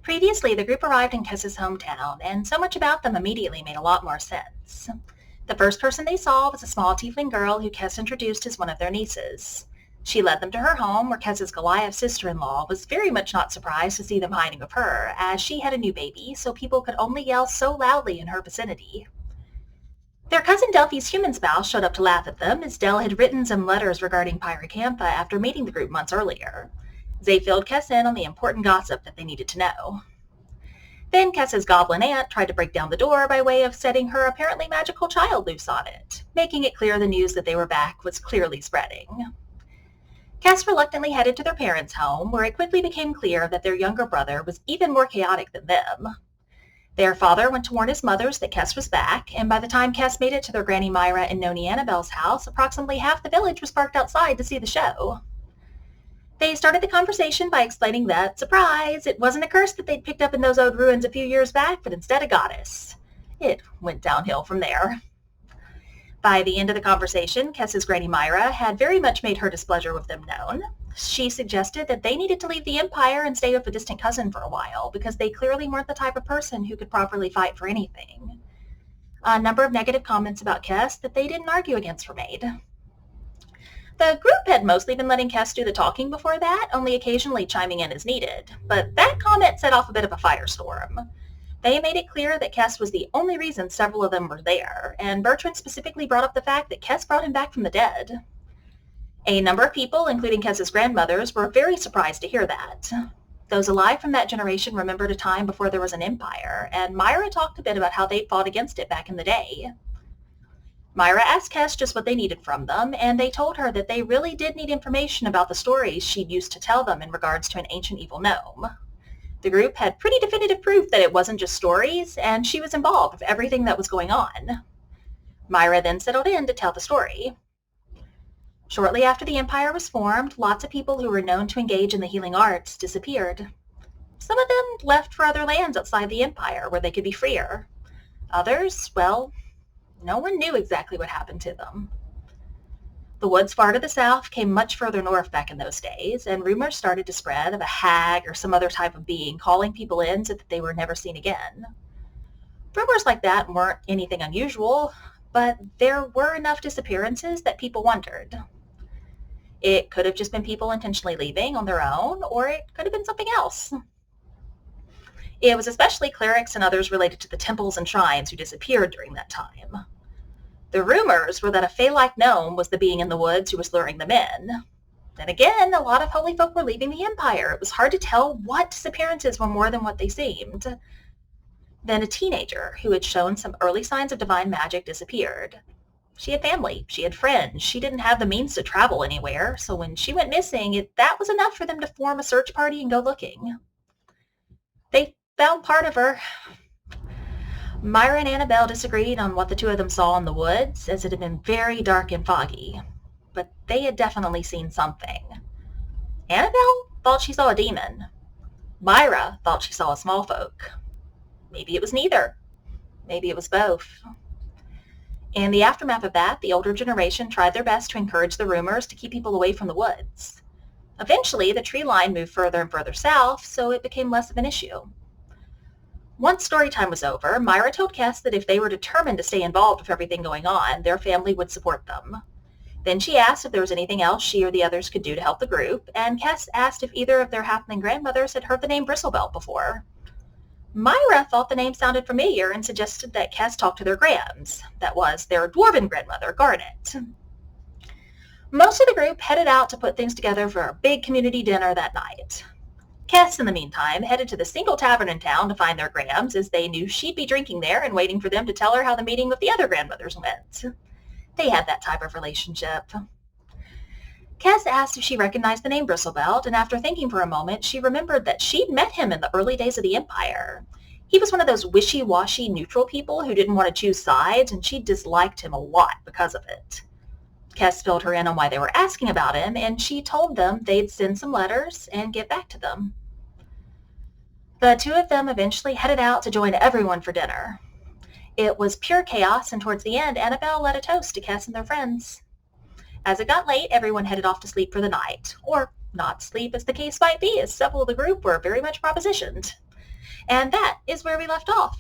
Previously, the group arrived in Kessa's hometown, and so much about them immediately made a lot more sense. The first person they saw was a small tiefling girl who Kess introduced as one of their nieces. She led them to her home, where Kessa's Goliath sister-in-law was very much not surprised to see them hiding of her, as she had a new baby, so people could only yell so loudly in her vicinity. Their cousin Delphi's human spouse showed up to laugh at them, as Del had written some letters regarding Pyracantha after meeting the group months earlier. They filled Kess in on the important gossip that they needed to know. Then Kessa's goblin aunt tried to break down the door by way of setting her apparently magical child loose on it, making it clear the news that they were back was clearly spreading. Kess reluctantly headed to their parents' home, where it quickly became clear that their younger brother was even more chaotic than them. Their father went to warn his mothers that Kess was back, and by the time Kess made it to their Granny Myra and Noni Annabelle's house, approximately half the village was parked outside to see the show. They started the conversation by explaining that, surprise, it wasn't a curse that they'd picked up in those old ruins a few years back, but instead a goddess. It went downhill from there. By the end of the conversation, Kess's Granny Myra had very much made her displeasure with them known. She suggested that they needed to leave the Empire and stay with a distant cousin for a while, because they clearly weren't the type of person who could properly fight for anything. A number of negative comments about Kess that they didn't argue against were made. The group had mostly been letting Kess do the talking before that, only occasionally chiming in as needed, but that comment set off a bit of a firestorm. They made it clear that Kess was the only reason several of them were there, and Bertrand specifically brought up the fact that Kess brought him back from the dead. A number of people, including Kess's grandmothers, were very surprised to hear that. Those alive from that generation remembered a time before there was an empire, and Myra talked a bit about how they'd fought against it back in the day. Myra asked Kess just what they needed from them, and they told her that they really did need information about the stories she'd used to tell them in regards to an ancient evil gnome. The group had pretty definitive proof that it wasn't just stories, and she was involved with everything that was going on. Myra then settled in to tell the story. Shortly after the Empire was formed, lots of people who were known to engage in the healing arts disappeared. Some of them left for other lands outside the Empire where they could be freer. Others, well, no one knew exactly what happened to them. The woods far to the south came much further north back in those days, and rumors started to spread of a hag or some other type of being calling people in so that they were never seen again. Rumors like that weren't anything unusual, but there were enough disappearances that people wondered. It could have just been people intentionally leaving on their own, or it could have been something else. It was especially clerics and others related to the temples and shrines who disappeared during that time. The rumors were that a fey-like gnome was the being in the woods who was luring them in. Then again, a lot of holy folk were leaving the Empire. It was hard to tell what disappearances were more than what they seemed. Then a teenager who had shown some early signs of divine magic disappeared. She had family, she had friends, she didn't have the means to travel anywhere, so when she went missing, that was enough for them to form a search party and go looking. They found part of her. Myra and Annabelle disagreed on what the two of them saw in the woods, as it had been very dark and foggy, but they had definitely seen something. Annabelle thought she saw a demon. Myra thought she saw a small folk. Maybe it was neither. Maybe it was both. In the aftermath of that, the older generation tried their best to encourage the rumors to keep people away from the woods. Eventually, the tree line moved further and further south, so it became less of an issue. Once story time was over, Myra told Kess that if they were determined to stay involved with everything going on, their family would support them. Then she asked if there was anything else she or the others could do to help the group, and Kess asked if either of their halfling grandmothers had heard the name Bristlebelt before. Myra thought the name sounded familiar and suggested that Kess talk to their grams, that was, their dwarven grandmother, Garnet. Most of the group headed out to put things together for a big community dinner that night. Kess, in the meantime, headed to the single tavern in town to find their grams, as they knew she'd be drinking there and waiting for them to tell her how the meeting with the other grandmothers went. They had that type of relationship. Kess asked if she recognized the name Bristlebelt, and after thinking for a moment, she remembered that she'd met him in the early days of the Empire. He was one of those wishy-washy neutral people who didn't want to choose sides, and she disliked him a lot because of it. Kess filled her in on why they were asking about him, and she told them they'd send some letters and get back to them. The two of them eventually headed out to join everyone for dinner. It was pure chaos, and towards the end, Annabelle led a toast to Kess and their friends. As it got late, everyone headed off to sleep for the night, or not sleep as the case might be, as several of the group were very much propositioned. And that is where we left off.